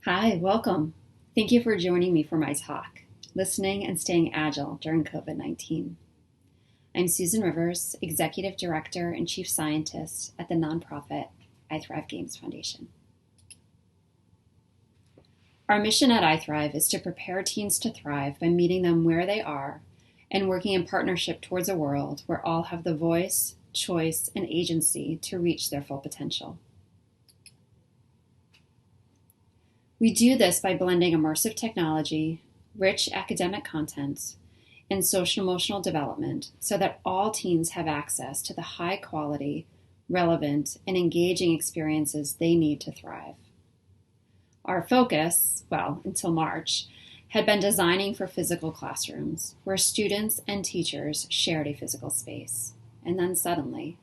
Hi, welcome. Thank you for joining me for my talk, Listening and Staying Agile During COVID-19. I'm Susan Rivers, Executive Director and Chief Scientist at the nonprofit iThrive Games Foundation. Our mission at iThrive is to prepare teens to thrive by meeting them where they are and working in partnership towards a world where all have the voice, choice, and agency to reach their full potential. We do this by blending immersive technology, rich academic content, and social-emotional development so that all teens have access to the high-quality, relevant, and engaging experiences they need to thrive. Our focus, until March, had been designing for physical classrooms where students and teachers shared a physical space. And then suddenly,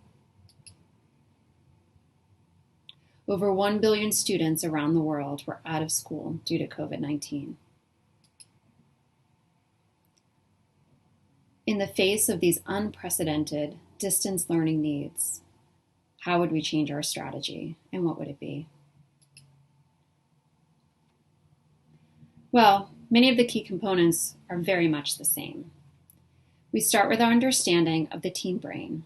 over 1 billion students around the world were out of school due to COVID-19. In the face of these unprecedented distance learning needs, how would we change our strategy, and what would it be? Well, many of the key components are very much the same. We start with our understanding of the teen brain.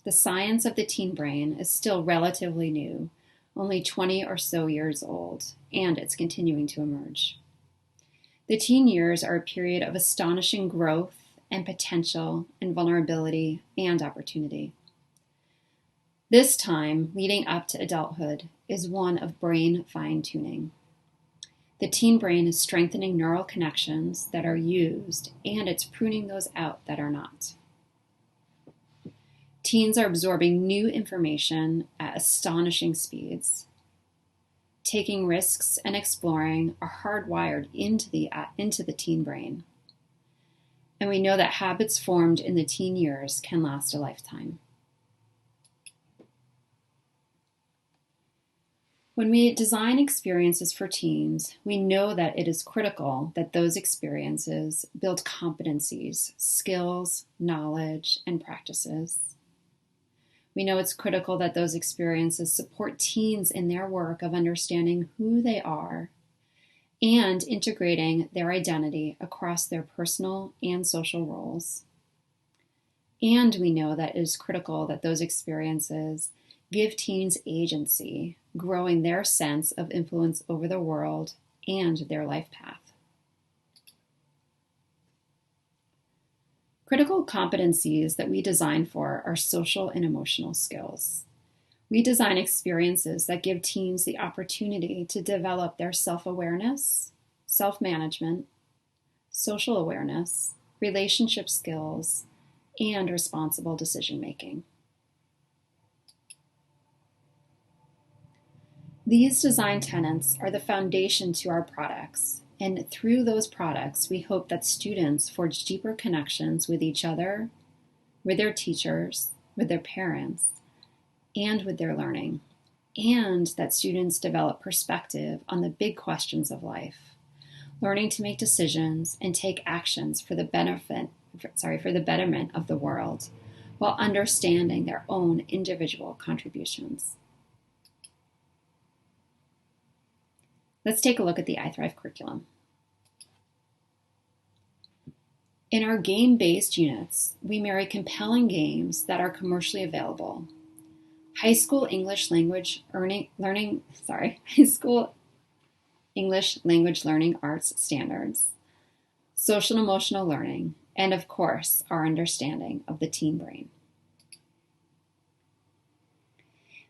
The science of the teen brain is still relatively new, only 20 or so years old, and it's continuing to emerge. The teen years are a period of astonishing growth and potential and vulnerability and opportunity. This time, leading up to adulthood, is one of brain fine-tuning. The teen brain is strengthening neural connections that are used, and it's pruning those out that are not. Teens are absorbing new information at astonishing speeds. Taking risks and exploring are hardwired into the teen brain. And we know that habits formed in the teen years can last a lifetime. When we design experiences for teens, we know that it is critical that those experiences build competencies, skills, knowledge, and practices. We know it's critical that those experiences support teens in their work of understanding who they are and integrating their identity across their personal and social roles. And we know that it is critical that those experiences give teens agency, growing their sense of influence over the world and their life path. Critical competencies that we design for are social and emotional skills. We design experiences that give teens the opportunity to develop their self-awareness, self-management, social awareness, relationship skills, and responsible decision-making. These design tenets are the foundation to our products, and through those products, we hope that students forge deeper connections with each other, with their teachers, with their parents, and with their learning, and that students develop perspective on the big questions of life, learning to make decisions and take actions for the betterment of the world, while understanding their own individual contributions. Let's take a look at the iThrive curriculum. In our game-based units, we marry compelling games that are commercially available, high school English language learning arts standards, social and emotional learning, and of course, our understanding of the teen brain.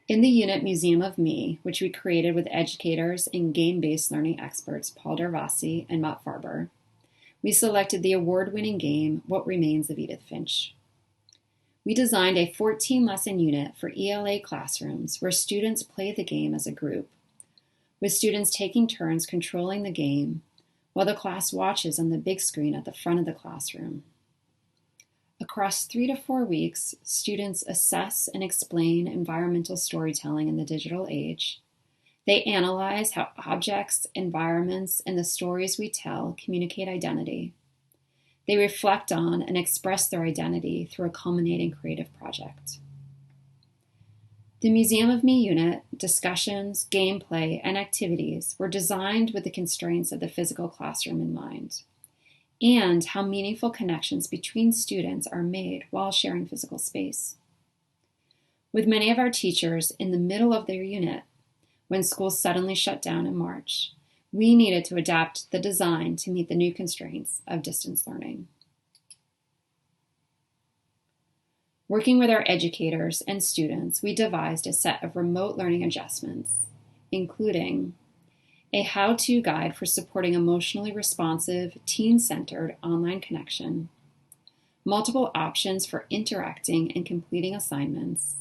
In the unit Museum of Me, which we created with educators and game-based learning experts Paul Dervasi and Matt Farber, we selected the award-winning game What Remains of Edith Finch. We designed a 14-lesson unit for ELA classrooms where students play the game as a group, with students taking turns controlling the game while the class watches on the big screen at the front of the classroom. Across 3 to 4 weeks, students assess and explain environmental storytelling in the digital age. They analyze how objects, environments, and the stories we tell communicate identity. They reflect on and express their identity through a culminating creative project. The Museum of Me unit, discussions, gameplay, and activities were designed with the constraints of the physical classroom in mind, and how meaningful connections between students are made while sharing physical space. With many of our teachers in the middle of their unit, when schools suddenly shut down in March, we needed to adapt the design to meet the new constraints of distance learning. Working with our educators and students, we devised a set of remote learning adjustments, including a how-to guide for supporting emotionally responsive, teen-centered online connection, multiple options for interacting and completing assignments.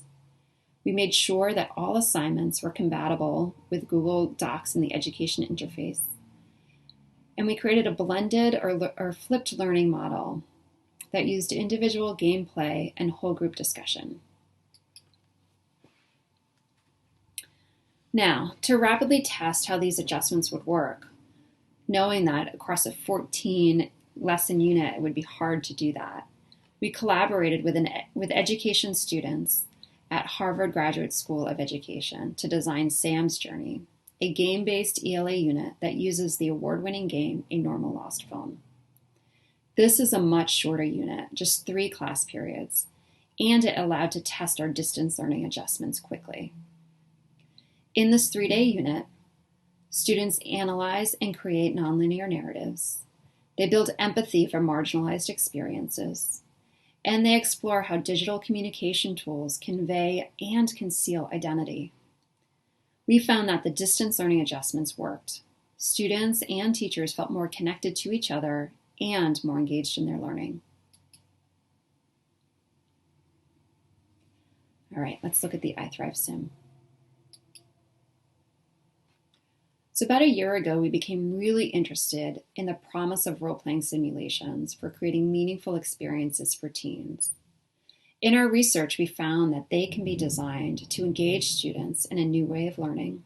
We made sure that all assignments were compatible with Google Docs in the education interface. And we created a blended or flipped learning model that used individual gameplay and whole group discussion. Now, to rapidly test how these adjustments would work, knowing that across a 14 lesson unit it would be hard to do that, we collaborated with education students at Harvard Graduate School of Education to design Sam's Journey, a game-based ELA unit that uses the award-winning game A Normal Lost Phone. This is a much shorter unit, just 3 class periods, and it allowed to test our distance learning adjustments quickly. In this 3-day unit, students analyze and create nonlinear narratives. They build empathy for marginalized experiences, and they explore how digital communication tools convey and conceal identity. We found that the distance learning adjustments worked. Students and teachers felt more connected to each other and more engaged in their learning. All right, let's look at the iThrive sim. So about a year ago, we became really interested in the promise of role-playing simulations for creating meaningful experiences for teens. In our research, we found that they can be designed to engage students in a new way of learning,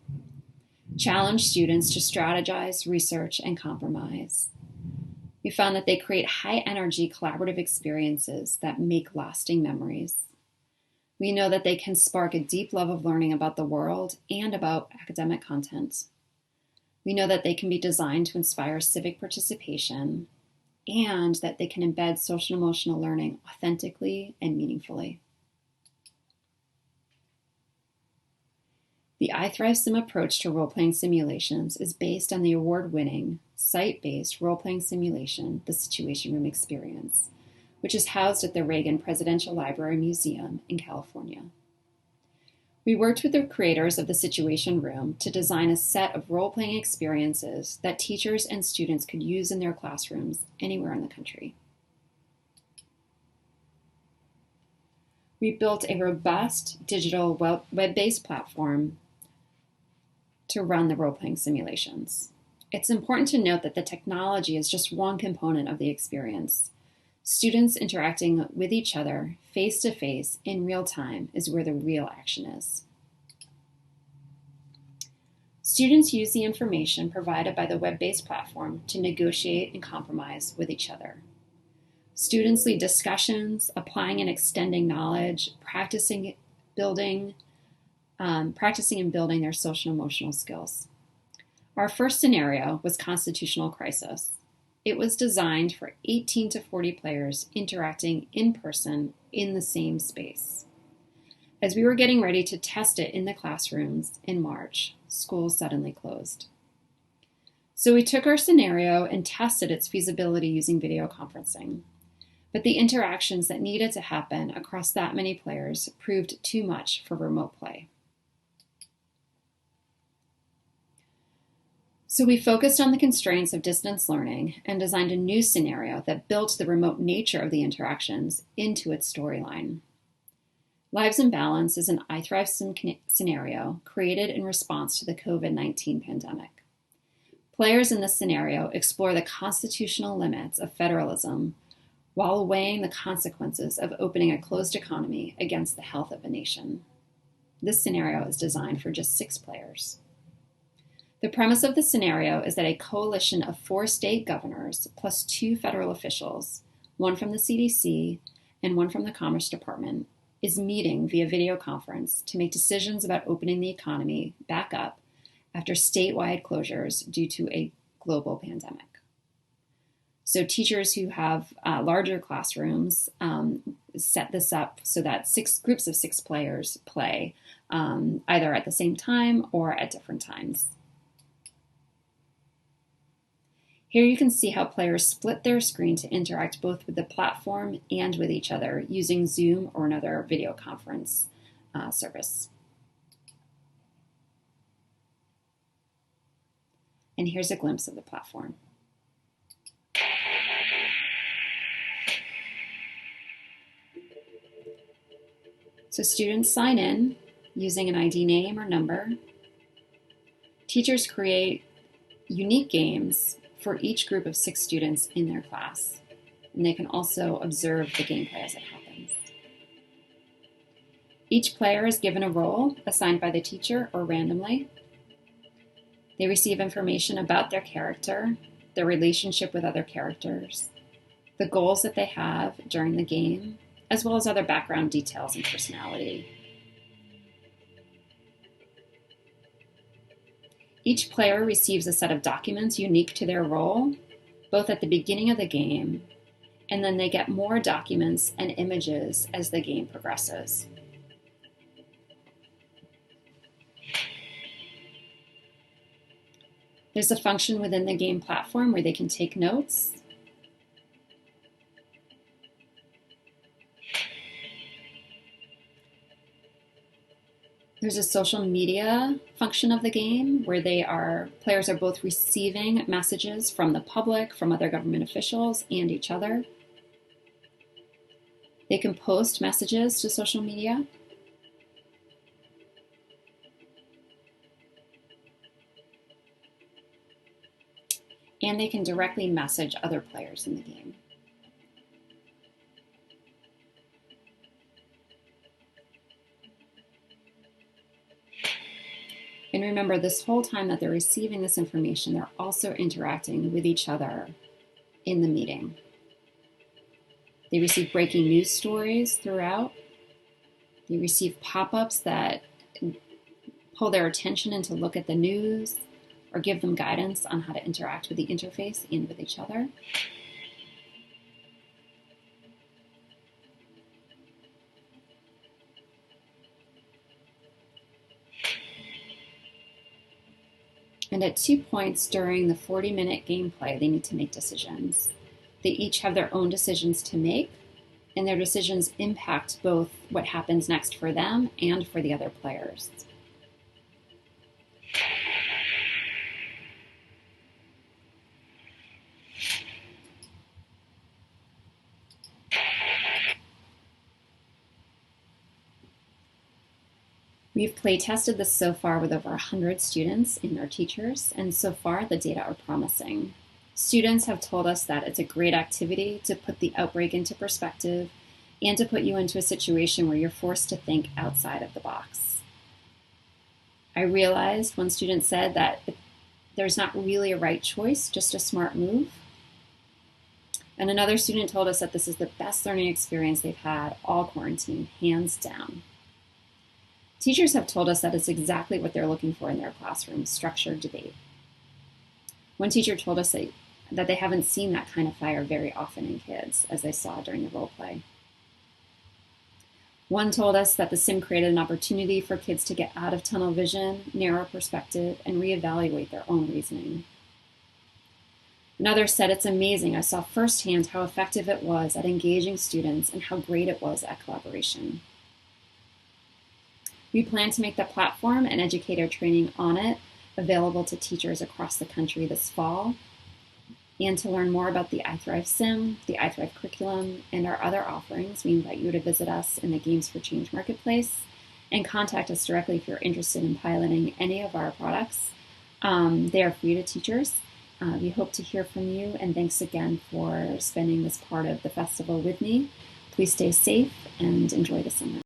challenge students to strategize, research, and compromise. We found that they create high-energy collaborative experiences that make lasting memories. We know that they can spark a deep love of learning about the world and about academic content. We know that they can be designed to inspire civic participation and that they can embed social and emotional learning authentically and meaningfully. The iThrive Sim approach to role-playing simulations is based on the award-winning, site-based role-playing simulation, the Situation Room Experience, which is housed at the Reagan Presidential Library Museum in California. We worked with the creators of the Situation Room to design a set of role-playing experiences that teachers and students could use in their classrooms anywhere in the country. We built a robust digital web-based platform to run the role-playing simulations. It's important to note that the technology is just one component of the experience. Students interacting with each other face-to-face in real time is where the real action is. Students use the information provided by the web-based platform to negotiate and compromise with each other. Students lead discussions, applying and extending knowledge, practicing and building their social and emotional skills. Our first scenario was constitutional crisis. It was designed for 18 to 40 players interacting in person in the same space. As we were getting ready to test it in the classrooms in March, school suddenly closed. So we took our scenario and tested its feasibility using video conferencing. But the interactions that needed to happen across that many players proved too much for remote play. So we focused on the constraints of distance learning and designed a new scenario that built the remote nature of the interactions into its storyline. Lives in Balance is an iThrive Sim scenario created in response to the COVID-19 pandemic. Players in this scenario explore the constitutional limits of federalism while weighing the consequences of opening a closed economy against the health of a nation. This scenario is designed for just 6 players. The premise of the scenario is that a coalition of 4 state governors plus 2 federal officials, one from the CDC and one from the Commerce Department, is meeting via video conference to make decisions about opening the economy back up after statewide closures due to a global pandemic. So teachers who have larger classrooms set this up so that 6 groups of 6 players play either at the same time or at different times. Here you can see how players split their screen to interact both with the platform and with each other using Zoom or another video conference service. And here's a glimpse of the platform. So students sign in using an ID name or number. Teachers create unique games for each group of 6 students in their class, and they can also observe the gameplay as it happens. Each player is given a role assigned by the teacher or randomly. They receive information about their character, their relationship with other characters, the goals that they have during the game, as well as other background details and personality. Each player receives a set of documents unique to their role, both at the beginning of the game, and then they get more documents and images as the game progresses. There's a function within the game platform where they can take notes. There's a social media function of the game where players are both receiving messages from the public, from other government officials, and each other. They can post messages to social media. And they can directly message other players in the game. And remember, this whole time that they're receiving this information, they're also interacting with each other in the meeting. They receive breaking news stories throughout. They receive pop-ups that pull their attention and to look at the news or give them guidance on how to interact with the interface and with each other. And at 2 points during the 40-minute gameplay, they need to make decisions. They each have their own decisions to make, and their decisions impact both what happens next for them and for the other players. We've play tested this so far with over 100 students and their teachers, and so far the data are promising. Students have told us that it's a great activity to put the outbreak into perspective and to put you into a situation where you're forced to think outside of the box. I realized one student said that there's not really a right choice, just a smart move. And another student told us that this is the best learning experience they've had all quarantine, hands down. Teachers have told us that it's exactly what they're looking for in their classroom, structured debate. One teacher told us that they haven't seen that kind of fire very often in kids, as they saw during the role play. One told us that the sim created an opportunity for kids to get out of tunnel vision, narrow perspective, and reevaluate their own reasoning. Another said, "It's amazing. I saw firsthand how effective it was at engaging students and how great it was at collaboration." We plan to make the platform and educator training on it available to teachers across the country this fall. And to learn more about the iThrive Sim, the iThrive curriculum, and our other offerings, we invite you to visit us in the Games for Change marketplace and contact us directly if you're interested in piloting any of our products. They are free to teachers. We hope to hear from you, and thanks again for spending this part of the festival with me. Please stay safe and enjoy the summer.